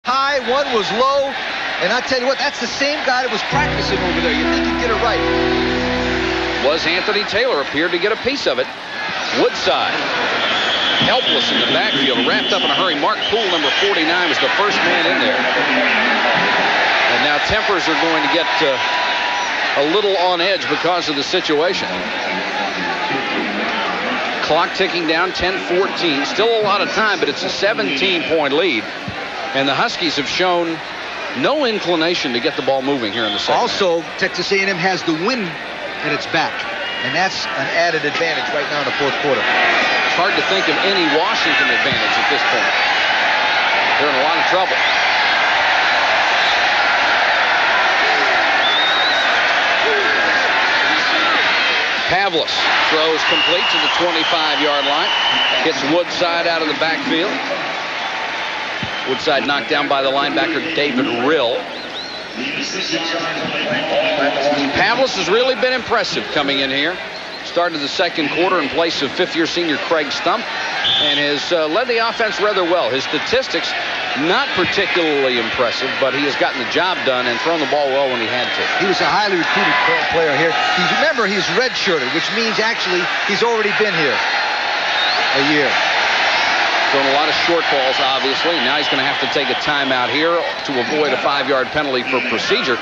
High, one was low, and I tell you what, that's the same guy that was practicing over there. You think he'd get it right. Was Anthony Taylor, appeared to get a piece of it. Woodside, helpless in the backfield, wrapped up in a hurry. Mark Poole, number 49, was the first man in there. And now tempers are going to get a little on edge because of the situation. Clock ticking down, 10-14. Still a lot of time, but it's a 17-point lead. And the Huskies have shown no inclination to get the ball moving here in the second. Also, Texas A&M has the wind at its back, and that's an added advantage right now in the fourth quarter. It's hard to think of any Washington advantage at this point. They're in a lot of trouble. Pavlis throws complete to the 25-yard line. Hits Woodside out of the backfield. Woodside knocked down by the linebacker David Rill. Pavlis has really been impressive coming in here. Started the second quarter in place of fifth-year senior Craig Stump and has led the offense rather well. His statistics not particularly impressive, but he has gotten the job done and thrown the ball well when he had to. He was a highly recruited player here. Remember, he's redshirted, which means actually he's already been here a year. Thrown a lot of short balls, obviously. Now he's going to have to take a timeout here to avoid a 5-yard penalty for procedure.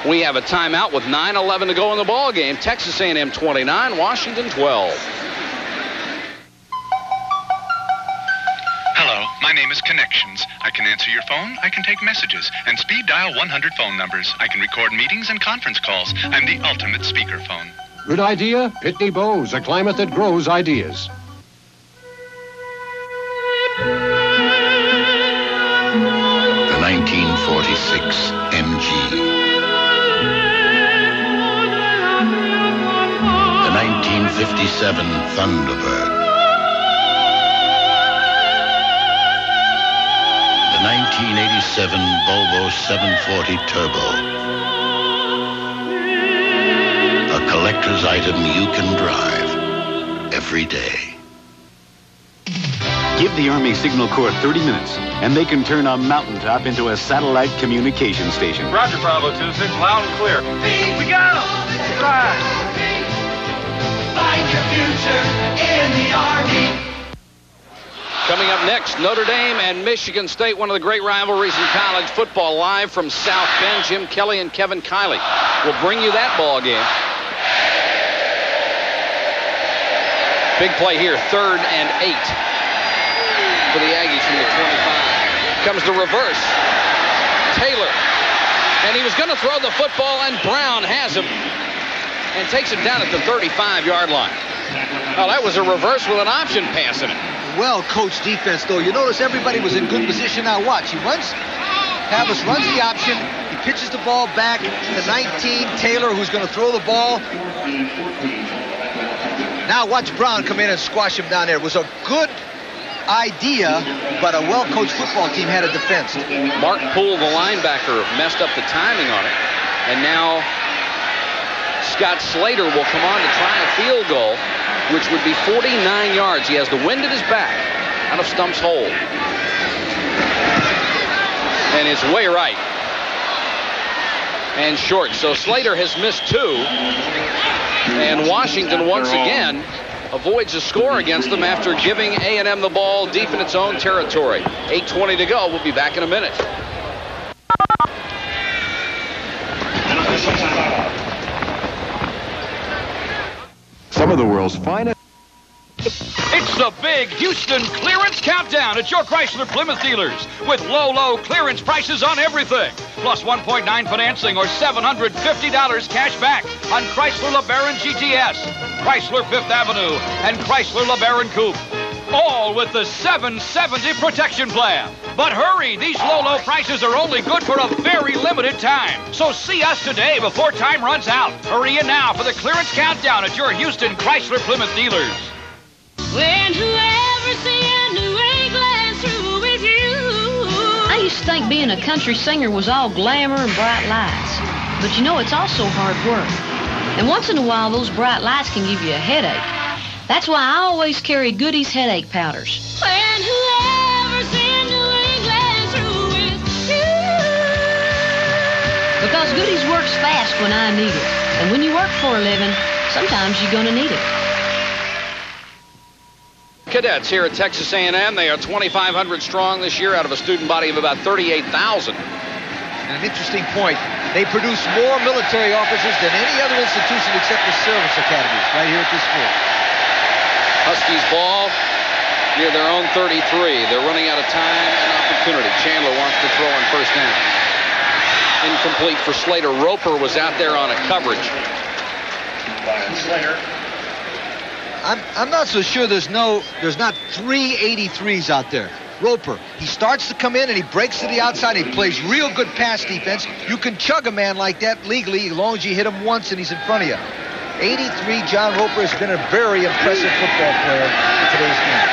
We have a timeout with 9:11 to go in the ball game. Texas A&M 29, Washington 12. Hello, my name is Connections. I can answer your phone, I can take messages, and speed dial 100 phone numbers. I can record meetings and conference calls. I'm the ultimate speakerphone. Good idea? Pitney Bowes, a climate that grows ideas. The 1946 MG. The 1957 Thunderbird. The 1987 Volvo 740 Turbo. A collector's item you can drive every day. Give the Army Signal Corps 30 minutes, and they can turn a mountaintop into a satellite communication station. Roger, Bravo 2-6, loud and clear. We got him! Right. Find your future in the Army. Coming up next, Notre Dame and Michigan State, one of the great rivalries in college football, live from South Bend. Jim Kelly and Kevin Kiley will bring you that ball game. Big play here, 3rd and 8 for the Aggies from the 25. Comes the reverse. Taylor. And he was going to throw the football, and Brown has him and takes it down at the 35-yard line. Oh, that was a reverse with an option pass in it. Well-coached defense, though. You notice everybody was in good position. Now watch. Pavlis runs the option. He pitches the ball back to 19. Taylor, who's going to throw the ball. Now watch Brown come in and squash him down there. It was a good idea, but a well-coached football team had a defense. Mark Poole, the linebacker, messed up the timing on it. And now Scott Slater will come on to try a field goal, which would be 49 yards. He has the wind at his back out of Stump's hole. And it's way right. And short. So Slater has missed 2. And Washington once again avoids a score against them after giving A&M the ball deep in its own territory. 8:20 to go. We'll be back in a minute. Some of the world's finest. It's the big Houston clearance countdown at your Chrysler Plymouth dealers with low clearance prices on everything. Plus 1.9 financing or $750 cash back on Chrysler LeBaron GTS, Chrysler Fifth Avenue, and Chrysler LeBaron Coupe. All with the 770 protection plan. But hurry, these low prices are only good for a very limited time. So see us today before time runs out. Hurry in now for the clearance countdown at your Houston Chrysler Plymouth dealers. When whoever's seeing New England through with you. I used to think being a country singer was all glamour and bright lights. But you know, it's also hard work. And once in a while, those bright lights can give you a headache. That's why I always carry Goody's headache powders. When whoever's in New England through with you. Those goodies works fast when I need it. And when you work for a living, sometimes you're going to need it. Cadets here at Texas A&M. They are 2,500 strong this year out of a student body of about 38,000. And an interesting point, they produce more military officers than any other institution except the service academies right here at this school. Huskies ball near their own 33. They're running out of time and opportunity. Chandler wants to throw on first down. Incomplete for Slater. Roper was out there on a coverage. Slater. I'm not so sure there's not 3 83s out there. Roper, he starts to come in and he breaks to the outside. He plays real good pass defense. You can chug a man like that legally as long as you hit him once and he's in front of you. 83, John Roper has been a very impressive football player in today's game.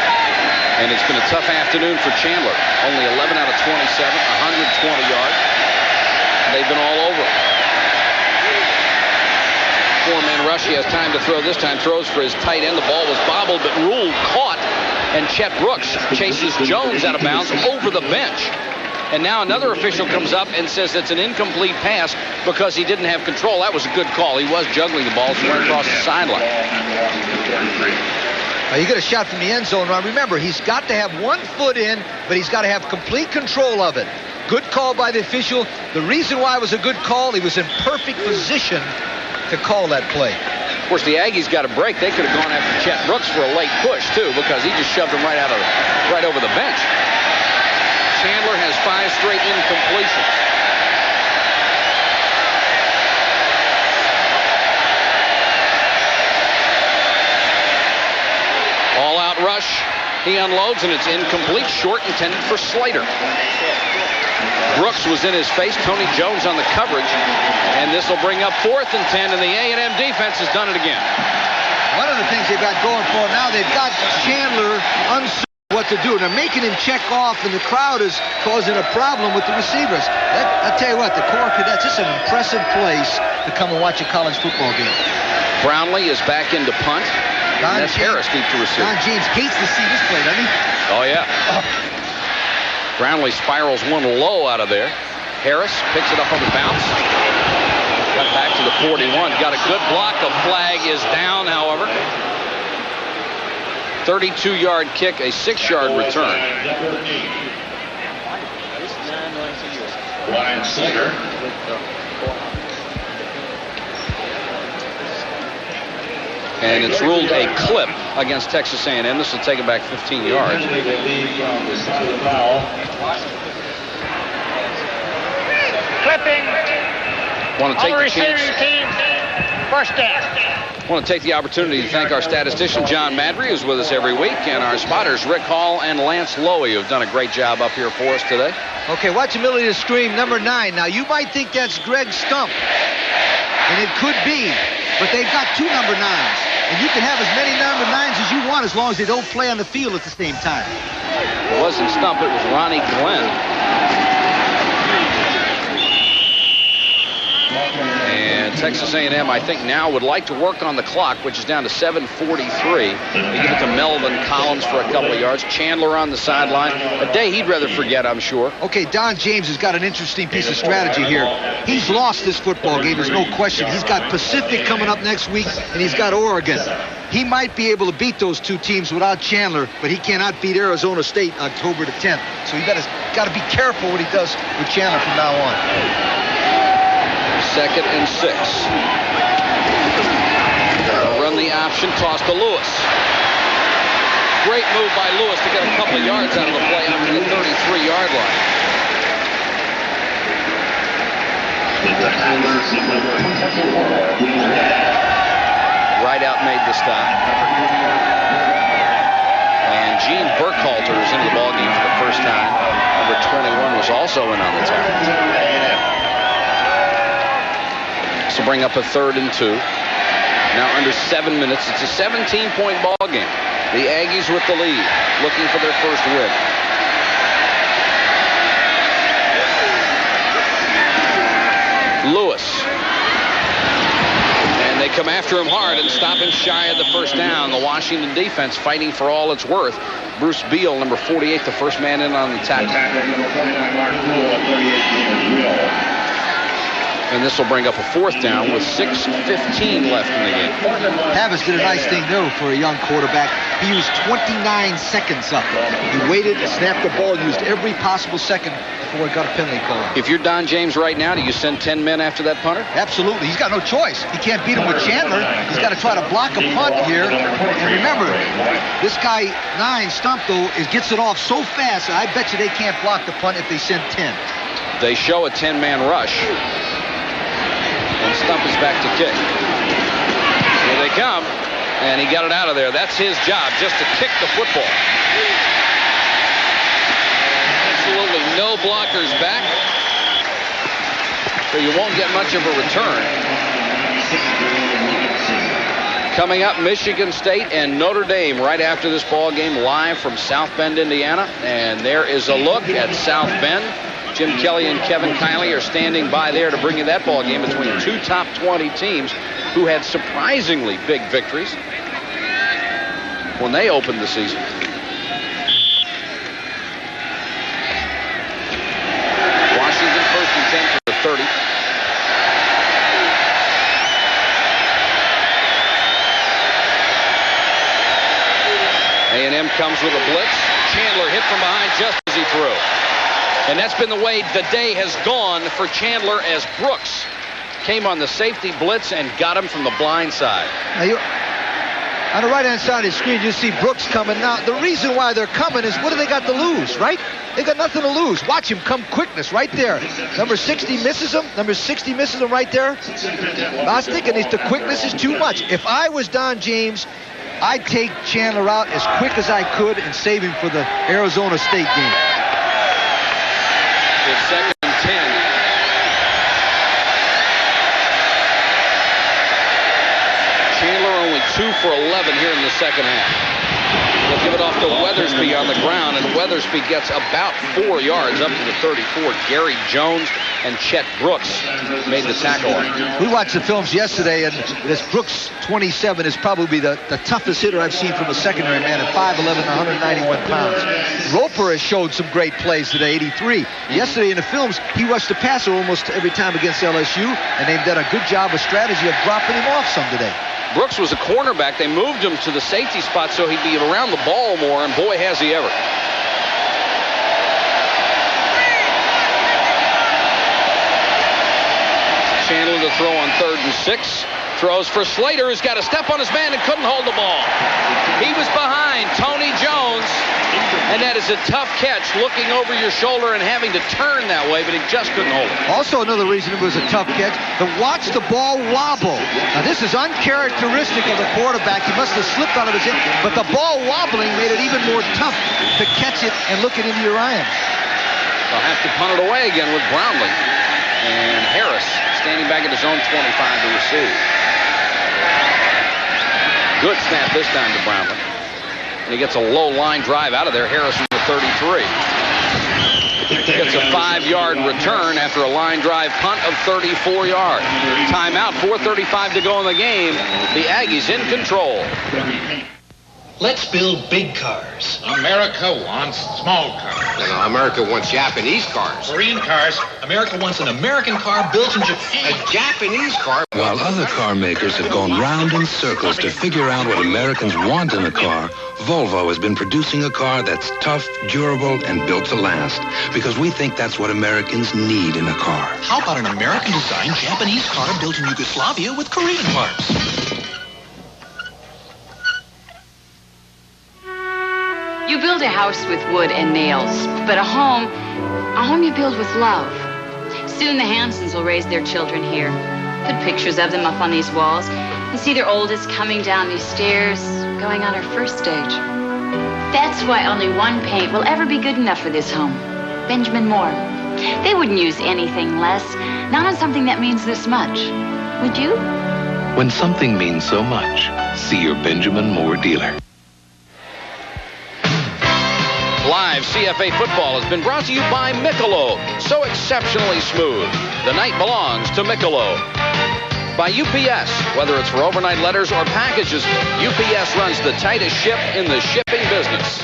And it's been a tough afternoon for Chandler. Only 11 out of 27, 120 yards. They've been all over. Four-man rush. He has time to throw this time. Throws for his tight end. The ball was bobbled but ruled caught. And Chet Brooks chases Jones out of bounds over the bench. And now another official comes up and says it's an incomplete pass because he didn't have control. That was a good call. He was juggling the ball right across the sideline. You get a shot from the end zone. Now remember, he's got to have 1 foot in, but he's got to have complete control of it. Good call by the official. The reason why it was a good call, he was in perfect position to call that play. Of course, the Aggies got a break. They could have gone after Chet Brooks for a late push, too, because he just shoved him right over the bench. Chandler has 5 straight incompletions. All-out rush. He unloads, and it's incomplete. Short, intended for Slater. Brooks was in his face. Tony Jones on the coverage. And this will bring up 4th and 10, and the A&M defense has done it again. One of the things they've got going for them now, they've got Chandler uncertain what to do. They're making him check off, and the crowd is causing a problem with the receivers. I'll tell you what, the Corps Cadets, this is an impressive place to come and watch a college football game. Brownlee is back into punt. That's Harris deep to receive. Don James hates to see this play, doesn't he? Oh, yeah. Brownlee spirals one low out of there. Harris picks it up on the bounce. Got back to the 41. Got a good block. The flag is down, however. 32-yard kick, a 6-yard return. Ryan Slater. And it's ruled a clip against Texas A&M. This will take it back 15 yards. Clipping. Want to take the chance. Team, first down. Want to take the opportunity to thank our statistician, John Madry, who's with us every week, and our spotters, Rick Hall and Lance Lowy, who have done a great job up here for us today. Okay, watch the middle of the screen, number 9. Now, you might think that's Greg Stump, and it could be, but they've got 2 number 9s. And you can have as many number 9s as you want as long as they don't play on the field at the same time. It wasn't Stump, it was Ronnie Glenn. And Texas A&M, I think, now would like to work on the clock, which is down to 7:43. They give it to Melvin Collins for a couple of yards. Chandler on the sideline. A day he'd rather forget, I'm sure. Okay, Don James has got an interesting piece of strategy here. He's lost this football game, there's no question. He's got Pacific coming up next week, and he's got Oregon. He might be able to beat those 2 teams without Chandler, but he cannot beat Arizona State October the 10th. So he got to be careful what he does with Chandler from now on. 2nd and 6. They'll run the option, toss to Lewis. Great move by Lewis to get a couple of yards out of the play up to the 33-yard line. Right out made the stop. And Gene Burkhalter is into the ballgame for the first time. Number 21 was also in on the tackle. To bring up a 3rd and 2. Now under 7 minutes. It's a 17-point ball game. The Aggies with the lead, looking for their first win. Lewis. And they come after him hard and stop him shy of the first down. The Washington defense fighting for all it's worth. Bruce Beal, number 48, the first man in on the tackle. And And this will bring up a 4th down with 6:15 left in the game. Havas did a nice thing there for a young quarterback. He used 29 seconds up. He waited, snapped the ball, used every possible second before he got a penalty call. If you're Don James right now, do you send 10 men after that punter? Absolutely. He's got no choice. He can't beat him with Chandler. He's got to try to block a punt here. And remember, this guy, 9, Stump, though, gets it off so fast, I bet you they can't block the punt if they send 10. They show a 10-man rush. And Stump is back to kick. Here they come. And he got it out of there. That's his job, just to kick the football. Absolutely no blockers back. So you won't get much of a return. Coming up, Michigan State and Notre Dame right after this ball game, live from South Bend, Indiana. And there is a look at South Bend. Jim Kelly and Kevin Kiley are standing by there to bring you that ball game between 2 top 20 teams who had surprisingly big victories when they opened the season. Washington 1st and 10 for the 30. A&M comes with a blitz. Chandler hit from behind just as he threw. And that's been the way the day has gone for Chandler as Brooks came on the safety blitz and got him from the blind side. Now on the right-hand side of the screen, you see Brooks coming. Now, the reason why they're coming is what do they got to lose, right? They got nothing to lose. Watch him come quickness right there. Number 60 misses him. Number 60 misses him right there. I was thinking the quickness is too much. If I was Don James, I'd take Chandler out as quick as I could and save him for the Arizona State game. It's 2nd and 10. Chandler only 2 for 11 here in the second half. They'll give it off to Weathersby on the ground, and Weathersby gets about 4 yards up to the 34. Gary Jones and Chet Brooks made the tackle. We watched the films yesterday, and this Brooks 27 is probably the toughest hitter I've seen from a secondary man at 5'11", 191 pounds. Roper has showed some great plays today, 83. Yesterday in the films, he rushed the passer almost every time against LSU, and they've done a good job of strategy of dropping him off some today. Brooks was a cornerback. They moved him to the safety spot so he'd be around the ball more, and boy, has he ever. Chandler to throw on 3rd and 6. Throws for Slater, who's got a step on his man and couldn't hold the ball. He was behind Tony Jones, and that is a tough catch, looking over your shoulder and having to turn that way, but he just couldn't hold it. Also another reason it was a tough catch, to watch the ball wobble. Now this is uncharacteristic of the quarterback. He must have slipped out of his hand, but the ball wobbling made it even more tough to catch it and look it into your irons. They'll have to punt it away again with Brownlee. And Harris standing back at his own 25 to receive. Good snap this time to Brownlee. And he gets a low line drive out of there. Harris from the 33. Gets a 5-yard return after a line drive punt of 34 yards. Timeout, 4:35 to go in the game. The Aggies in control. Let's build big cars. America wants small cars. No, America wants Japanese cars. Korean cars. America wants an American car built in Japan. A Japanese car? While other car makers have gone round in circles to figure out what Americans want in a car, Volvo has been producing a car that's tough, durable, and built to last. Because we think that's what Americans need in a car. How about an American-designed Japanese car built in Yugoslavia with Korean parts? You build a house with wood and nails, but a home you build with love. Soon the Hansons will raise their children here. Put pictures of them up on these walls and see their oldest coming down these stairs, going on her first stage. That's why only one paint will ever be good enough for this home. Benjamin Moore. They wouldn't use anything less, not on something that means this much. Would you? When something means so much, see your Benjamin Moore dealer. Live CFA football has been brought to you by Michelob. So exceptionally smooth. The night belongs to Michelob. By UPS. Whether it's for overnight letters or packages, UPS runs the tightest ship in the shipping business.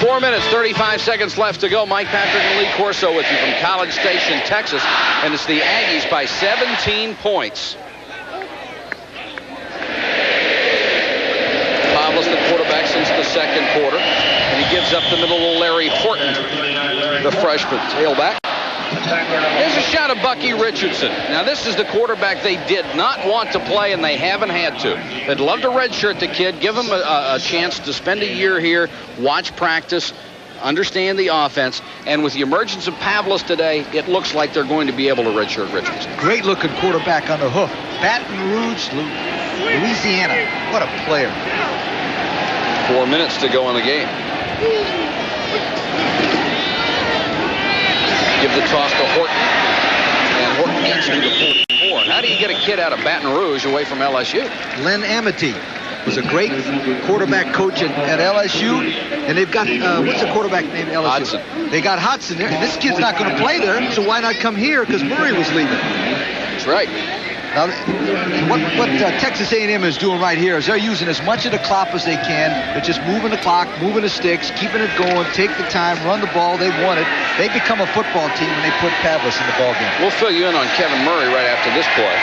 4 minutes, 35 seconds left to go. Mike Patrick and Lee Corso with you from College Station, Texas. And it's the Aggies by 17 points. Pavlis, the quarterback since the second quarter. And he gives up the middle to Larry Horton, the freshman tailback. Here's a shot of Bucky Richardson. Now, this is the quarterback they did not want to play, and they haven't had to. They'd love to redshirt the kid, give him a chance to spend a year here, watch practice, understand the offense. And with the emergence of Pavlis today, it looks like they're going to be able to redshirt Richardson. Great-looking quarterback on the hoof. Baton Rouge, Louisiana. What a player. 4 minutes to go in the game. Give the toss to Horton. And Horton gets to the 44. How do you get a kid out of Baton Rouge away from LSU? Len Amity was a great quarterback coach at LSU. And they've got, what's the quarterback name at LSU? Hodson. They got Hodson there. And this kid's not going to play there, so why not come here? Because Murray was leaving. That's right. Now, what Texas A&M is doing right here is they're using as much of the clock as they can. They're just moving the clock, moving the sticks, keeping it going, take the time, run the ball. They want it. They become a football team when they put Pavlis in the ball game. We'll fill you in on Kevin Murray right after this play.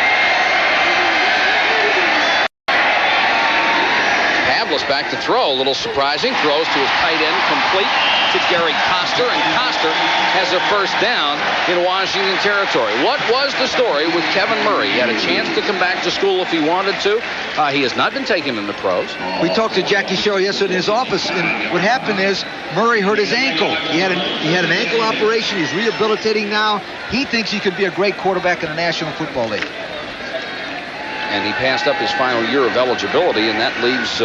Pavlis back to throw. A little surprising. Throws to his tight end, complete to Gary Coster, and Coster has a first down in Washington territory. What was the story with Kevin Murray? He had a chance to come back to school if he wanted to. He has not been taken into pros. We talked to Jackie Sherrill yesterday in his office, and what happened is Murray hurt his ankle. He had an ankle operation. He's rehabilitating now. He thinks he could be a great quarterback in the National Football League. And he passed up his final year of eligibility, and that leaves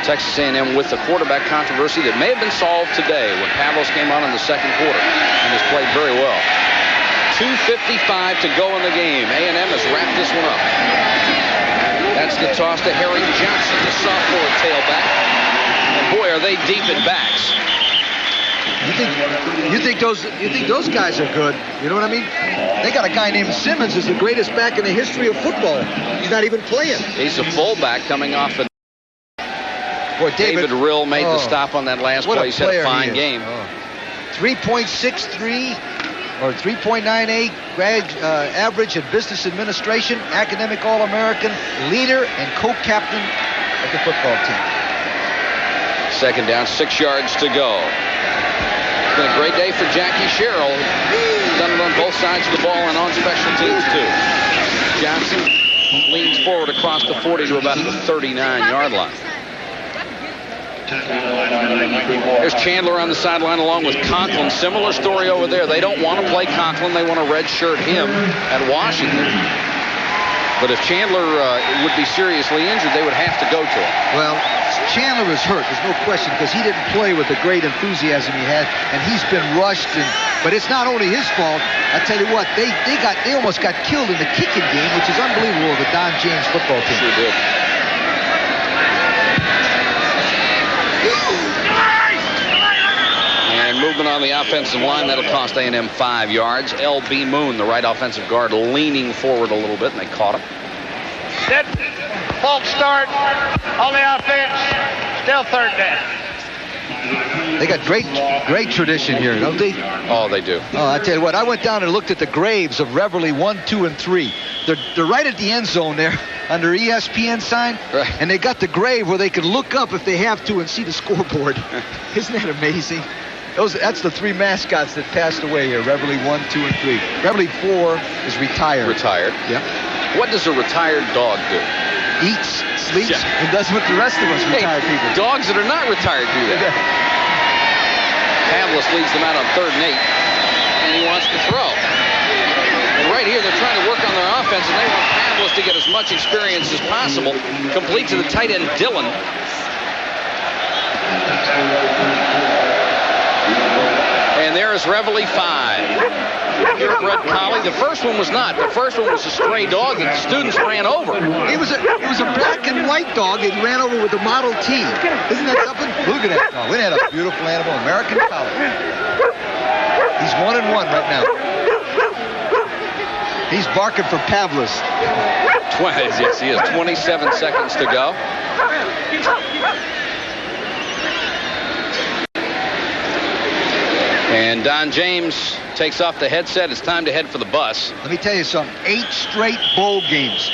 Texas A&M with the quarterback controversy that may have been solved today when Pavlis came on in the second quarter and has played very well. 2:55 to go in the game. A&M has wrapped this one up. That's the toss to Harry Johnson, the sophomore tailback. And boy, are they deep in backs. You think those guys are good? You know what I mean? They got a guy named Simmons who's the greatest back in the history of football. He's not even playing. He's a fullback coming off the. Boy, David Rill made the stop on that last play. He's had a fine game. 3.63 or 3.98 average in business administration, academic All-American, leader and co-captain of the football team. Second down, 6 yards to go. It's been a great day for Jackie Sherrill. He's done it on both sides of the ball and on special teams, too. Johnson leans forward across the 40 to about the 39-yard line. There's Chandler on the sideline along with Conklin. Similar story over there. They don't want to play Conklin. They want to redshirt him at Washington. But if Chandler would be seriously injured, they would have to go to him. Well, Chandler is hurt. There's no question because he didn't play with the great enthusiasm he had, and he's been rushed. But it's not only his fault. I tell you what, they almost got killed in the kicking game, which is unbelievable with the Don James football team. Sure did. And movement on the offensive line, that'll cost A&M 5 yards. L.B. Moon, the right offensive guard, leaning forward a little bit, and they caught him. Set. False start on the offense. Still third down. They got great tradition here, don't they? Oh, they do. Oh, I tell you what, I went down and looked at the graves of Reverly 1, 2, and 3. They're right at the end zone there under ESPN sign. Right. And they got the grave where they can look up if they have to and see the scoreboard. Isn't that amazing? That's the 3 mascots that passed away here, Reverly 1, 2, and 3. Reverly 4 is retired. Retired? Yep. What does a retired dog do? Eats, sleeps, and does what the rest of us retired people. Dogs that are not retired do that. Pavlis leads them out on 3rd and 8, and he wants to throw. And right here, they're trying to work on their offense, and they want Pavlis to get as much experience as possible. Complete to the tight end, Dillon. And there is Reveille 5. Purebred collie. The first one was not. The first one was a stray dog that the students ran over. It was a black and white dog that ran over with the Model T. Isn't that something? Look at that dog. We had a beautiful animal, American collie. He's 1-1 right now. He's barking for Pavlis. Yes, he is. 27 seconds to go. And Don James takes off the headset. It's time to head for the bus. Let me tell you something. 8 straight bowl games.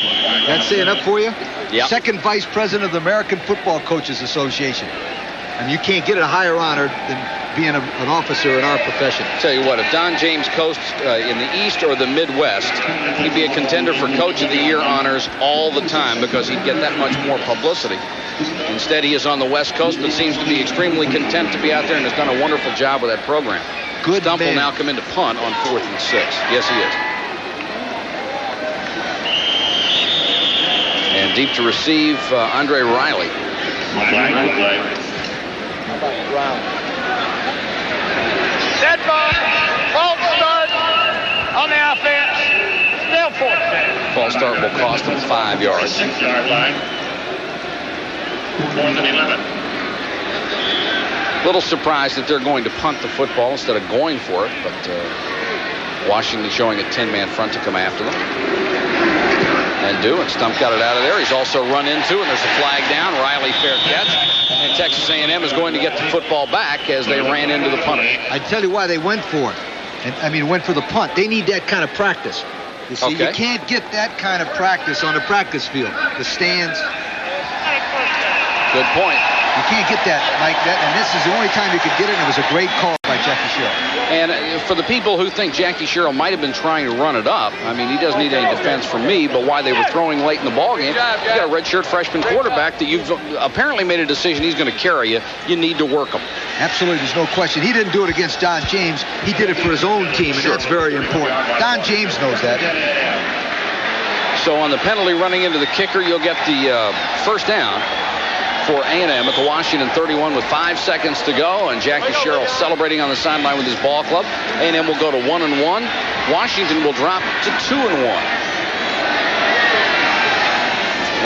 That's saying up for you? Yep. Second vice president of the American Football Coaches Association. And you can't get a higher honor than being an officer in our profession. Tell you what, if Don James coached in the East or the Midwest, he'd be a contender for Coach of the Year honors all the time because he'd get that much more publicity. Instead, he is on the West Coast, but seems to be extremely content to be out there and has done a wonderful job with that program. Good Stump man. will now come into punt on 4th and 6. Yes, he is. And deep to receive, Andre Riley. Dead ball. False start on the offense. Still 4th down. False start will cost him 5 yards. 6-yard line. 4th and 11. Little surprised that they're going to punt the football instead of going for it, but Washington showing a 10-man front to come after them. And Stump got it out of there. He's also run into, and there's a flag down. Riley fair catch. And Texas A&M is going to get the football back as they ran into the punter. I tell you why they went for it. Went for the punt. They need that kind of practice. You see, you can't get that kind of practice on the practice field. The stands. Good point. You can't get that, Mike. And this is the only time you could get it, and it was a great call by Jackie Sherrill. And for the people who think Jackie Sherrill might have been trying to run it up, he doesn't need any defense from me, but why they were throwing late in the ballgame, you got a redshirt freshman quarterback that you've apparently made a decision he's going to carry you. You need to work him. Absolutely, there's no question. He didn't do it against Don James. He did it for his own team, and that's very important. Don James knows that. So on the penalty running into the kicker, you'll get the first down for A&M at the Washington 31 with 5 seconds to go, and Jackie Sherrill celebrating on the sideline with his ball club. A&M will go to 1-1. Washington will drop to 2-1.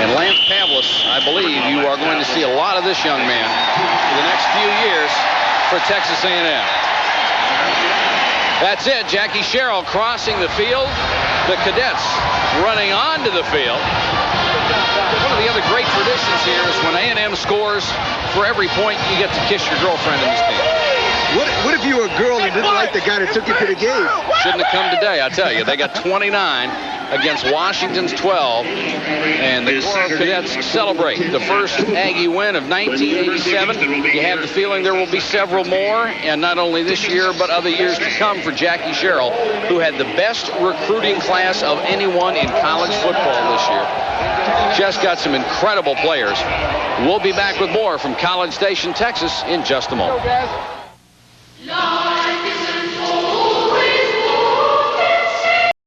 And Lance Pavlis, I believe you are going to see a lot of this young man for the next few years for Texas A&M. That's it. Jackie Sherrill crossing the field. The cadets running onto the field. One of the other great traditions here is when A&M scores, for every point, you get to kiss your girlfriend in the stands. What if you were a girl and didn't like the guy that took you to the game? Shouldn't have come today, I tell you. They got 29 against Washington's 12, and the Corps of Cadets celebrate the first Aggie win of 1987. You have the feeling there will be several more, and not only this year, but other years to come for Jackie Sherrill, who had the best recruiting class of anyone in college football this year. Just got some incredible players. We'll be back with more from College Station, Texas in just a moment.